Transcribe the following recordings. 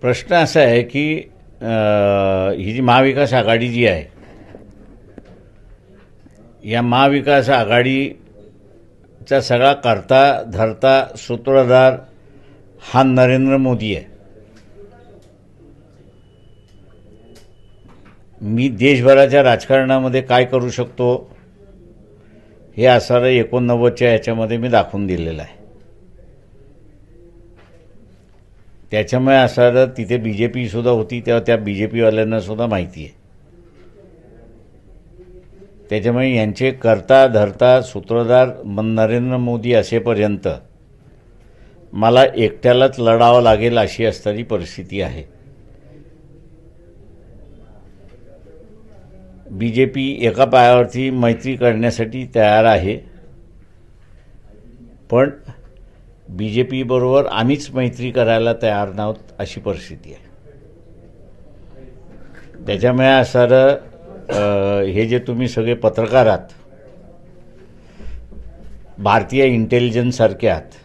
प्रश्न असा आहे की ही जी महाविकास आघाडी जी आहे, या महाविकास आघाडीचा सगळा करता धरता सूत्रधार हा नरेंद्र मोदी आहे. मी देशभराच्या राजकारणामध्ये काय करू शकतो हे असं 89च्या ह्याच्यामध्ये मी दाखवून दिलेलं आहे. त्याच्यामुळे असं तिथे BJP सुद्धा होती, तेव्हा त्या BJPवाल्यांना सुद्धा माहिती आहे. त्याच्यामुळे यांचे करता धरता सूत्रधार नरेंद्र मोदी असेपर्यंत मला एकट्यालाच लढावं लागेल अशी असणारी परिस्थिती आहे. BJP एका पायावरती मैत्री करण्यासाठी तयार आहे, पण BJP बरोबर आम्हीच मैत्री करायला तयार नाहोत अशी परिस्थिती आहे. त्याच्यामुळे असं हे जे तुम्ही सगळे पत्रकार आहात, भारतीय इंटेलिजन्स सारखे आहात,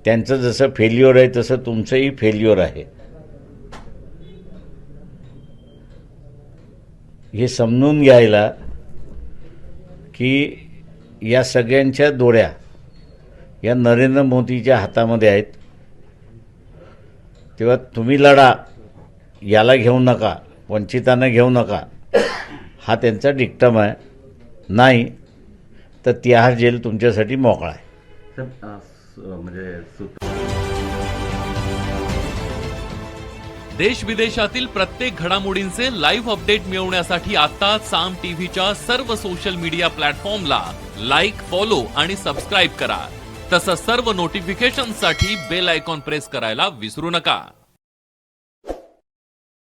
त्यांचं जसं फेल्युअर आहे तसं तुमचंही फेल्युअर आहे हे समजून घ्यायला की या सगळ्यांच्या दोऱ्या या नरेंद्र मोदीच्या हातामध्ये आहेत. तेव्हा तुम्ही लढा, याला घेऊ नका, वंचितांना घेऊ नका, हा त्यांचा डिक्टम आहे. नाही तर तिहार जेल तुमच्यासाठी मोकळा आहे. देश विदेशातील प्रत्येक घडामोडींचे लाईव्ह अपडेट मिळवण्यासाठी आता साम टीव्हीच्या सर्व सोशल मीडिया प्लॅटफॉर्मला लाईक, फॉलो आणि सबस्क्राईब करा. तसंच सर्व नोटिफिकेशनसाठी बेल आयकॉन प्रेस करायला विसरू नका.